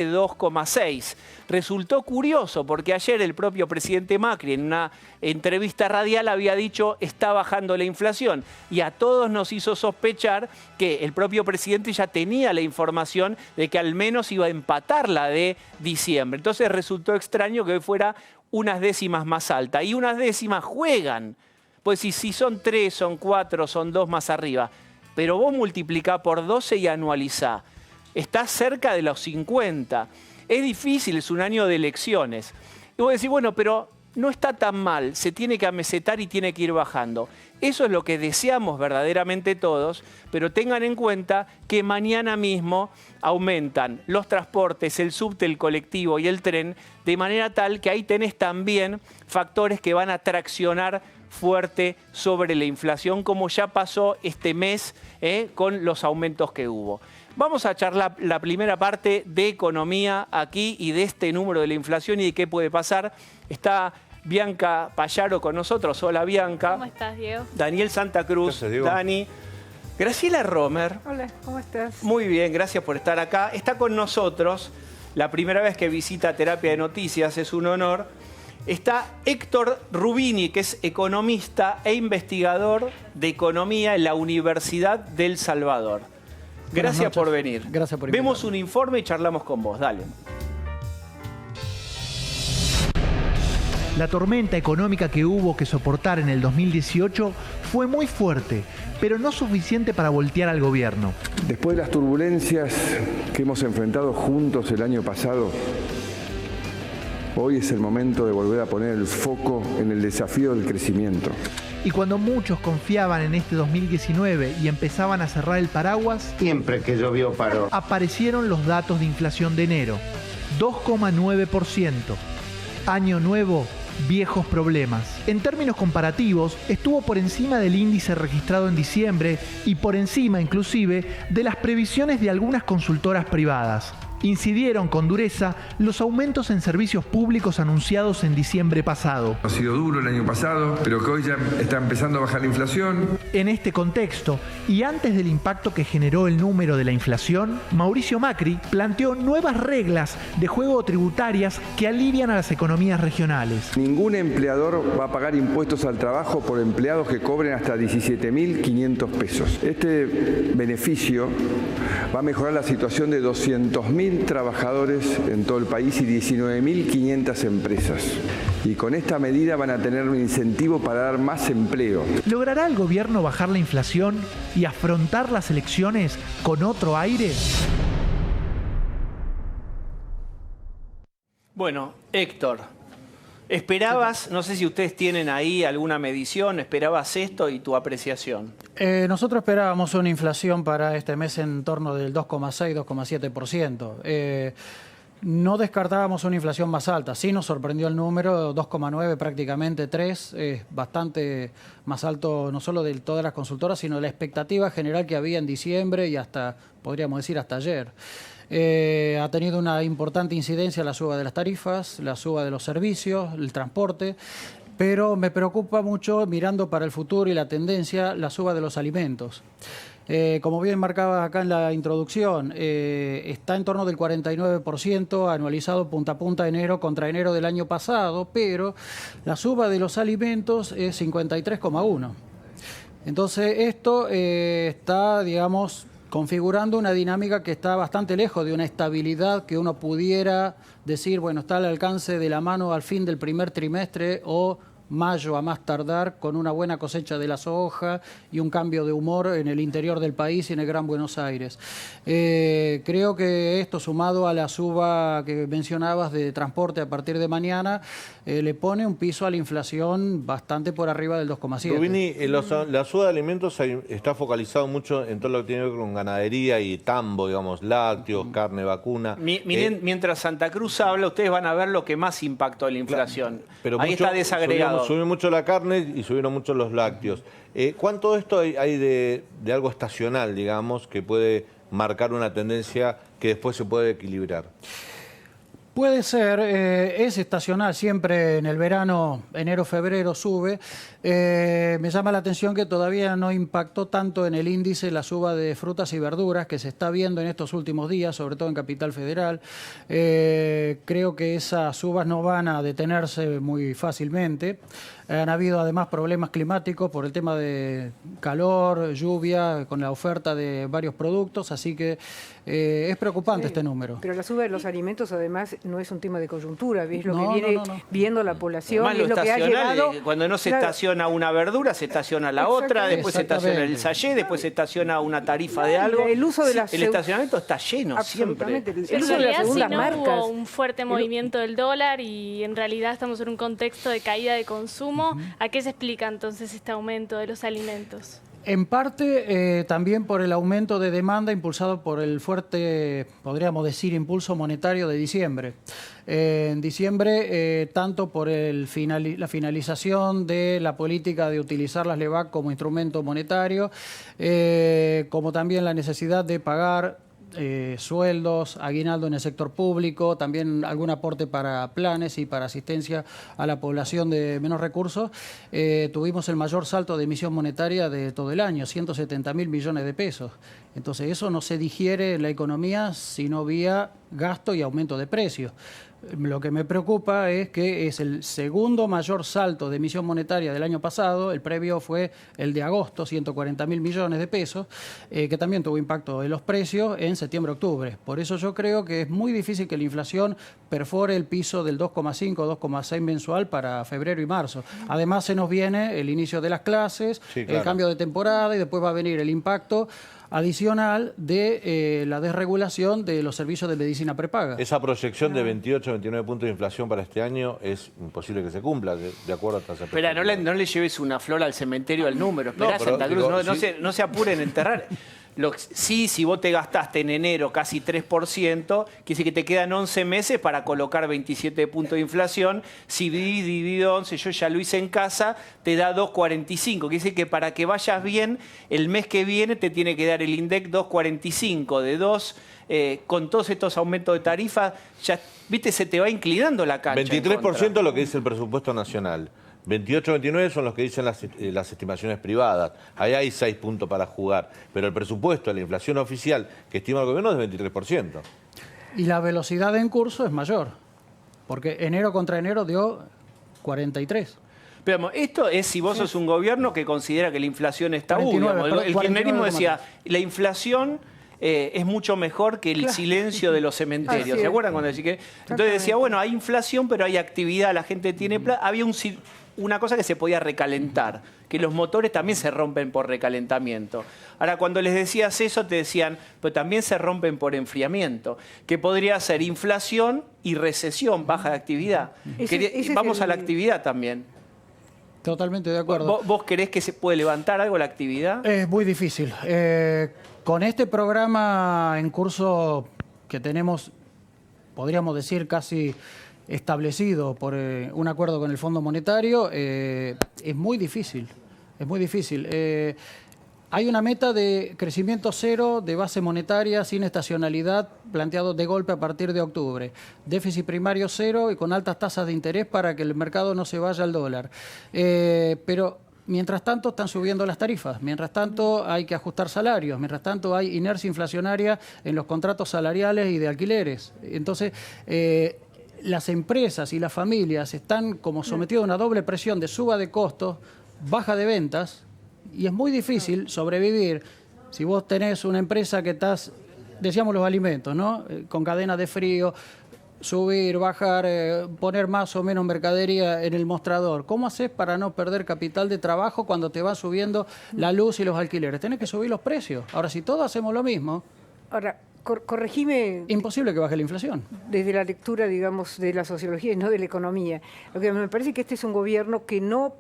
2,6. Resultó curioso porque ayer el propio presidente Macri en una entrevista radial había dicho está bajando la inflación y a todos nos hizo sospechar que el propio presidente ya tenía la información de que al menos iba a empatar la de diciembre. Entonces resultó extraño que hoy fuera unas décimas más alta y unas décimas juegan. Pues si son 3, son 4, son 2 más arriba, pero vos multiplicá por 12 y anualizá. Está cerca de los 50. Es difícil, es un año de elecciones. Y vos decís, bueno, pero no está tan mal, se tiene que amesetar y tiene que ir bajando. Eso es lo que deseamos verdaderamente todos, pero tengan en cuenta que mañana mismo aumentan los transportes, el subte, el colectivo y el tren, de manera tal que ahí tenés también factores que van a traccionar fuerte sobre la inflación, como ya pasó este mes con los aumentos que hubo. Vamos a charlar la primera parte de economía aquí y de este número de la inflación y de qué puede pasar. Está Bianca Payaro con nosotros. Hola, Bianca. ¿Cómo estás, Diego? Daniel Santa Cruz. Gracias, Diego. Dani. Graciela Romer. Hola, ¿cómo estás? Muy bien, gracias por estar acá. Está con nosotros, la primera vez que visita Terapia de Noticias, es un honor. Está Héctor Rubini, que es economista e investigador de economía en la Universidad del Salvador. Gracias por venir. Gracias por invitarme. Vemos un informe y charlamos con vos. Dale. La tormenta económica que hubo que soportar en el 2018 fue muy fuerte, pero no suficiente para voltear al gobierno. Después de las turbulencias que hemos enfrentado juntos el año pasado, hoy es el momento de volver a poner el foco en el desafío del crecimiento. Y cuando muchos confiaban en este 2019 y empezaban a cerrar el paraguas, Siempre que llovió paró. aparecieron los datos de inflación de enero. 2,9%. Año nuevo, viejos problemas. En términos comparativos, estuvo por encima del índice registrado en diciembre y por encima, inclusive, de las previsiones de algunas consultoras privadas. Incidieron con dureza los aumentos en servicios públicos anunciados en diciembre pasado. Ha sido duro el año pasado, pero que hoy ya está empezando a bajar la inflación. En este contexto, y antes del impacto que generó el número de la inflación, Mauricio Macri planteó nuevas reglas de juego tributarias que alivian a las economías regionales. Ningún empleador va a pagar impuestos al trabajo por empleados que cobren hasta 17.500 pesos. Este beneficio va a mejorar la situación de 200.000 trabajadores en todo el país y 19.500 empresas. Y con esta medida van a tener un incentivo para dar más empleo. ¿Logrará el gobierno bajar la inflación y afrontar las elecciones con otro aire? Bueno, Héctor, ¿esperabas, no sé si ustedes tienen ahí alguna medición, esperabas esto y tu apreciación? Nosotros esperábamos una inflación para este mes en torno del 2,6-2,7%. No descartábamos una inflación más alta. Sí nos sorprendió el número, 2,9, prácticamente 3. Es bastante más alto, no solo de todas las consultoras, sino de la expectativa general que había en diciembre y hasta, podríamos decir, hasta ayer. Ha tenido una importante incidencia la suba de las tarifas, la suba de los servicios, el transporte. Pero me preocupa mucho, mirando para el futuro y la tendencia, la suba de los alimentos. Como bien marcaba acá en la introducción, está en torno del 49% anualizado punta a punta enero contra enero del año pasado, pero la suba de los alimentos es 53,1%. Entonces esto está, digamos, configurando una dinámica que está bastante lejos de una estabilidad que uno pudiera decir, bueno, está al alcance de la mano al fin del primer trimestre o mayo a más tardar, con una buena cosecha de la soja y un cambio de humor en el interior del país y en el Gran Buenos Aires. Creo que esto, sumado a la suba que mencionabas de transporte a partir de mañana, le pone un piso a la inflación bastante por arriba del 2,7. Rubini, la suba de alimentos está focalizado mucho en todo lo que tiene que ver con ganadería y tambo, digamos, lácteos, carne, vacuna. Mientras Santa Cruz habla, ustedes van a ver lo que más impactó en la inflación. Pero ahí está desagregado. Subió mucho la carne y subieron mucho los lácteos. ¿Cuánto de esto hay de algo estacional, digamos, que puede marcar una tendencia que después se puede equilibrar? Puede ser, es estacional, siempre en el verano, enero, febrero sube. Me llama la atención que todavía no impactó tanto en el índice la suba de frutas y verduras que se está viendo en estos últimos días, sobre todo en Capital Federal. Creo que esas subas no van a detenerse muy fácilmente. Han habido además problemas climáticos por el tema de calor, lluvia, con la oferta de varios productos, así que es preocupante este número. Pero la suba de los alimentos además no es un tema de coyuntura, es lo No, que viene no. viendo la población, Además, es lo que ha estacional, llevado... cuando no se Claro. estaciona una verdura, se estaciona la otra, después se estaciona el sallé, después se estaciona una tarifa de algo. El uso de las el estacionamiento está lleno siempre. Absolutamente. En El uso de las realidad, si segundas no marcas. hubo un fuerte movimiento del dólar y en realidad estamos en un contexto de caída de consumo, ¿a qué se explica entonces este aumento de los alimentos? En parte también por el aumento de demanda impulsado por el fuerte, podríamos decir, impulso monetario de diciembre. En diciembre, tanto por la finalización de la política de utilizar las LEVAC como instrumento monetario, como también la necesidad de pagar sueldos, aguinaldo en el sector público, también algún aporte para planes y para asistencia a la población de menos recursos, tuvimos el mayor salto de emisión monetaria de todo el año, 170.000 millones de pesos. Entonces eso no se digiere en la economía sino vía gasto y aumento de precios. Lo que me preocupa es que es el segundo mayor salto de emisión monetaria del año pasado, el previo fue el de agosto, 140.000 millones de pesos, que también tuvo impacto en los precios en septiembre-octubre. Por eso yo creo que es muy difícil que la inflación perfore el piso del 2,5 o 2,6 mensual para febrero y marzo. Además se nos viene el inicio de las clases, Sí, claro. el cambio de temporada y después va a venir el impacto adicional de la desregulación de los servicios de medicina prepaga. Esa proyección de 28, 29 puntos de inflación para este año es imposible que se cumpla, de acuerdo a estas Espera, no le lleves una flor al cementerio al número. Esperá, No, pero Santa Cruz, digo, no sí. no se apuren en enterrar. Sí, si vos te gastaste en enero casi 3%, quiere decir que te quedan 11 meses para colocar 27 puntos de inflación. Si dividido 11, yo ya lo hice en casa, te da 2,45. Quiere decir que para que vayas bien, el mes que viene te tiene que dar el INDEC 2,45 de 2. Con todos estos aumentos de tarifas, ya, viste, se te va inclinando la cancha. 23% lo que dice el presupuesto nacional. 28, 29 son los que dicen las estimaciones privadas. Ahí hay 6 puntos para jugar. Pero el presupuesto, la inflación oficial que estima el gobierno es de 23%. Y la velocidad en curso es mayor, porque enero contra enero dio 43. Pero esto es si vos sos un gobierno que considera que la inflación está 49, buena. El kirchnerismo 49,3. decía, la inflación es mucho mejor que el silencio de los cementerios. Así ¿Se es. acuerdan cuando decía que? Entonces decía, bueno, hay inflación, pero hay actividad, la gente tiene plata. Había una cosa que se podía recalentar, que los motores también se rompen por recalentamiento. Ahora, cuando les decías eso, te decían, pero también se rompen por enfriamiento, que podría ser inflación y recesión, baja de actividad. Ese es Vamos a la el- actividad también. Totalmente de acuerdo. ¿Vos creés que se puede levantar algo la actividad? Es muy difícil. Con este programa en curso que tenemos, podríamos decir, casi establecido por un acuerdo con el Fondo Monetario, es muy difícil. Es muy difícil. Hay una meta de crecimiento cero de base monetaria sin estacionalidad planteado de golpe a partir de octubre. Déficit primario cero y con altas tasas de interés para que el mercado no se vaya al dólar. Pero mientras tanto están subiendo las tarifas, mientras tanto hay que ajustar salarios, mientras tanto hay inercia inflacionaria en los contratos salariales y de alquileres. Entonces, las empresas y las familias están como sometidas a una doble presión de suba de costos, baja de ventas, y es muy difícil sobrevivir si vos tenés una empresa que estás, decíamos los alimentos, ¿no? Con cadenas de frío, subir, bajar, poner más o menos mercadería en el mostrador. ¿Cómo haces para no perder capital de trabajo cuando te va subiendo la luz y los alquileres? Tenés que subir los precios. Ahora, si todos hacemos lo mismo, Ahora, corregime imposible que baje la inflación. desde la lectura, digamos, de la sociología y no de la economía. Lo que me parece que este es un gobierno que no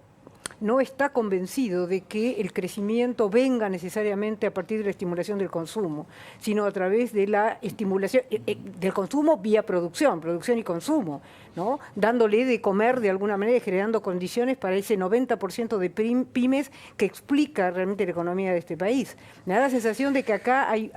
no está convencido de que el crecimiento venga necesariamente a partir de la estimulación del consumo, sino a través de la estimulación del consumo vía producción y consumo, ¿no? Dándole de comer de alguna manera y generando condiciones para ese 90% de pymes que explica realmente la economía de este país. Me da la sensación de que acá hay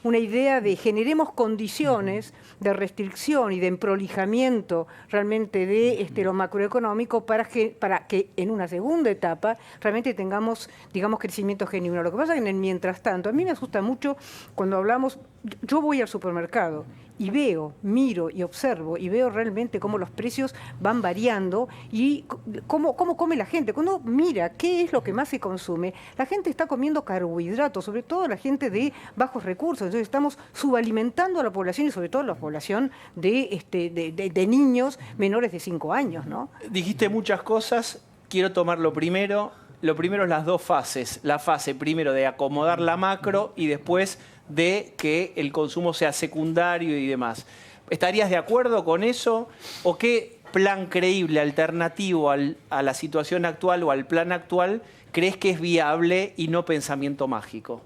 una idea de generemos condiciones de restricción y de emprolijamiento realmente de lo macroeconómico para que en una segunda etapa realmente tengamos, digamos, crecimiento genuino. Lo que pasa es que en el mientras tanto, a mí me asusta mucho cuando hablamos, yo voy al supermercado y veo, miro y observo y veo realmente cómo los precios van variando y cómo come la gente. Cuando mira qué es lo que más se consume, la gente está comiendo carbohidratos, sobre todo la gente bajos recursos. Entonces estamos subalimentando a la población y sobre todo a la población de niños menores de 5 años, ¿no? Dijiste muchas cosas, quiero tomar lo primero. Lo primero es las dos fases. La fase primero de acomodar la macro y después de que el consumo sea secundario y demás. ¿Estarías de acuerdo con eso? ¿O qué plan creíble, alternativo a la situación actual o al plan actual crees que es viable y no pensamiento mágico?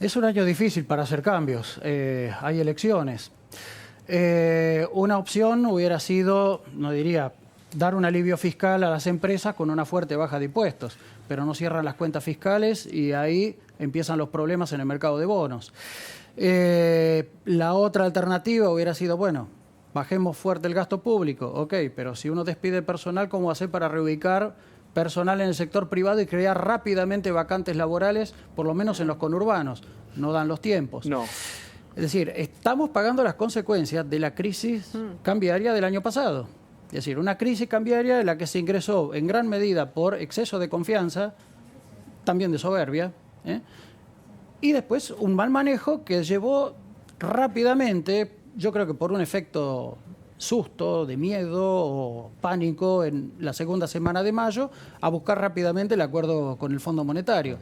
Es un año difícil para hacer cambios. Hay elecciones. Una opción hubiera sido, no diría, dar un alivio fiscal a las empresas con una fuerte baja de impuestos, pero no cierran las cuentas fiscales y ahí empiezan los problemas en el mercado de bonos. La otra alternativa hubiera sido, bueno, bajemos fuerte el gasto público, ok, pero si uno despide personal, ¿cómo hacer para reubicar personal en el sector privado y crear rápidamente vacantes laborales, por lo menos en los conurbanos? No dan los tiempos. No. Es decir, estamos pagando las consecuencias de la crisis cambiaria del año pasado. Es decir, una crisis cambiaria en la que se ingresó en gran medida por exceso de confianza, también de soberbia, y después un mal manejo que llevó rápidamente, yo creo que por un efecto susto, de miedo o pánico en la segunda semana de mayo, a buscar rápidamente el acuerdo con el Fondo Monetario.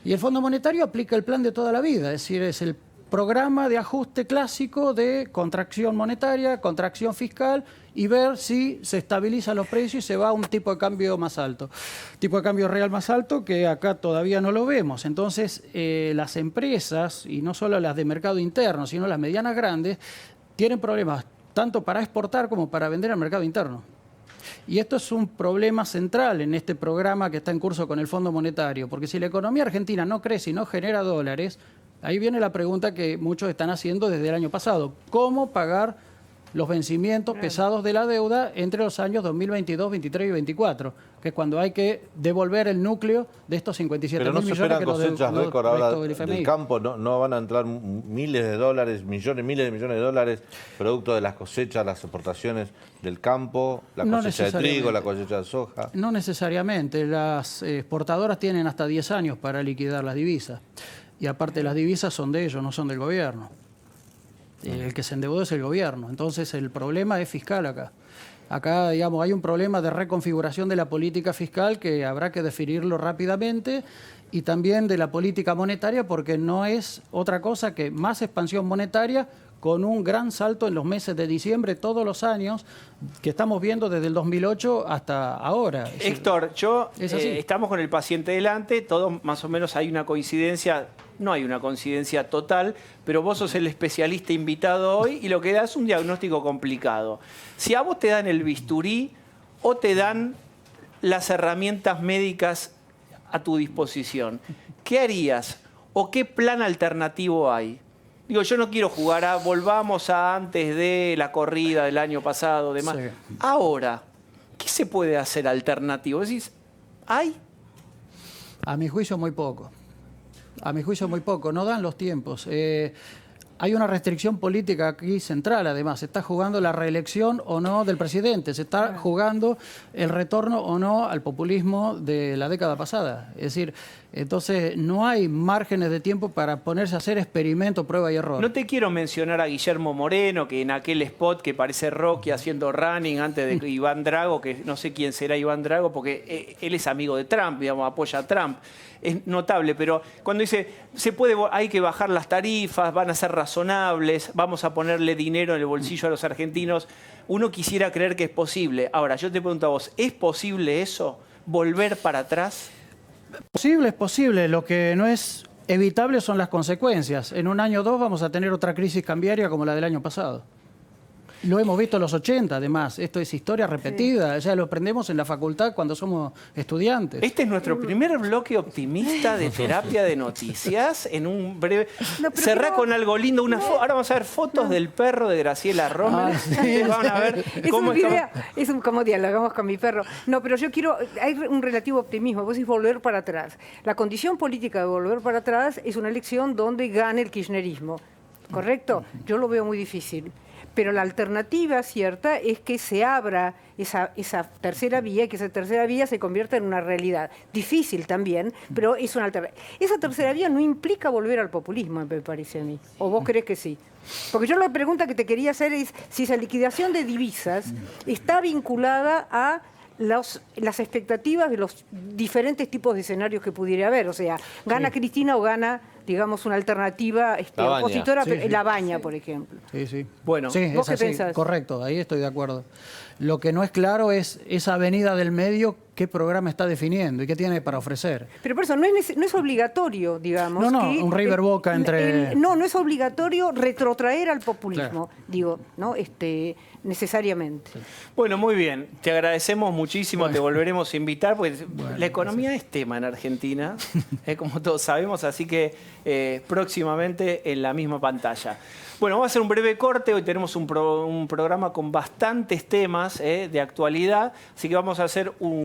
Y el Fondo Monetario aplica el plan de toda la vida, es decir, es el programa de ajuste clásico de contracción monetaria, contracción fiscal y ver si se estabilizan los precios y se va a un tipo de cambio más alto. Tipo de cambio real más alto que acá todavía no lo vemos. Entonces, las empresas, y no solo las de mercado interno, sino las medianas grandes, tienen problemas tanto para exportar como para vender al mercado interno. Y esto es un problema central en este programa que está en curso con el Fondo Monetario, porque si la economía argentina no crece y no genera dólares, ahí viene la pregunta que muchos están haciendo desde el año pasado. ¿Cómo pagar los vencimientos pesados de la deuda entre los años 2022, 23 y 24? Que es cuando hay que devolver el núcleo de estos 57.000 millones que Pero no se esperan cosechas récord ahora del campo, no van a entrar miles de dólares, miles de millones de dólares, producto de las cosechas, las exportaciones del campo, la cosecha de trigo, la cosecha de soja. No necesariamente. Las exportadoras tienen hasta 10 años para liquidar las divisas. Y aparte las divisas son de ellos, no son del gobierno. El que se endeudó es el gobierno. Entonces el problema es fiscal acá. Acá, digamos, hay un problema de reconfiguración de la política fiscal que habrá que definirlo rápidamente y también de la política monetaria porque no es otra cosa que más expansión monetaria con un gran salto en los meses de diciembre todos los años que estamos viendo desde el 2008 hasta ahora. Héctor, estamos con el paciente delante, todos más o menos hay una coincidencia, no hay una coincidencia total, pero vos sos el especialista invitado hoy y lo que da es un diagnóstico complicado. Si a vos te dan el bisturí o te dan las herramientas médicas a tu disposición, ¿qué harías o qué plan alternativo hay? Digo, yo no quiero jugar a volvamos a antes de la corrida del año pasado, demás. Sí. Ahora, ¿qué se puede hacer alternativo? ¿Decís, hay? A mi juicio muy poco. A mi juicio muy poco. No dan los tiempos. Hay una restricción política aquí central, además. Se está jugando la reelección o no del presidente. Se está jugando el retorno o no al populismo de la década pasada. Es decir, entonces no hay márgenes de tiempo para ponerse a hacer experimento, prueba y error. No te quiero mencionar a Guillermo Moreno, que en aquel spot que parece Rocky haciendo running antes de Iván Drago, que no sé quién será Iván Drago, porque él es amigo de Trump, digamos, apoya a Trump. Es notable, pero cuando dice hay que bajar las tarifas, van a ser razonables, vamos a ponerle dinero en el bolsillo a los argentinos, uno quisiera creer que es posible. Ahora, yo te pregunto a vos, ¿es posible eso? volver para atrás? Posible, es posible. Lo que no es evitable son las consecuencias. En un año o dos vamos a tener otra crisis cambiaria como la del año pasado. Lo hemos visto en los 80, además. Esto es historia repetida. Ya lo aprendemos en la facultad cuando somos estudiantes. Este es nuestro primer bloque optimista de terapia de noticias. En un breve... Cerrá con algo lindo. Ahora vamos a ver fotos del perro de Graciela Romer. Van a ver cómo es como dialogamos con mi perro. No, pero yo quiero... Hay un relativo optimismo. Vos decís volver para atrás. La condición política de volver para atrás es una elección donde gane el kirchnerismo. ¿Correcto? Yo lo veo muy difícil. Pero la alternativa cierta es que se abra esa tercera vía y que esa tercera vía se convierta en una realidad. Difícil también, pero es una alternativa. Esa tercera vía no implica volver al populismo, me parece a mí. ¿O vos crees que sí? Porque yo la pregunta que te quería hacer es si esa liquidación de divisas está vinculada a las expectativas de los diferentes tipos de escenarios que pudiera haber. O sea, ¿gana Cristina o gana, digamos, una alternativa opositora, La Baña, por ejemplo? Sí. Bueno, sí, ¿vos qué pensás? Correcto, ahí estoy de acuerdo. Lo que no es claro es esa avenida del medio, qué programa está definiendo y qué tiene para ofrecer. Pero por eso no es obligatorio, digamos. No, un River Boca entre... no es obligatorio retrotraer al populismo, digo, ¿no? Necesariamente. Sí. Bueno, muy bien. Te agradecemos muchísimo, te volveremos a invitar, pues la economía es tema en Argentina, como todos sabemos, así que próximamente en la misma pantalla. Bueno, vamos a hacer un breve corte. Hoy tenemos un programa con bastantes temas de actualidad, así que vamos a hacer un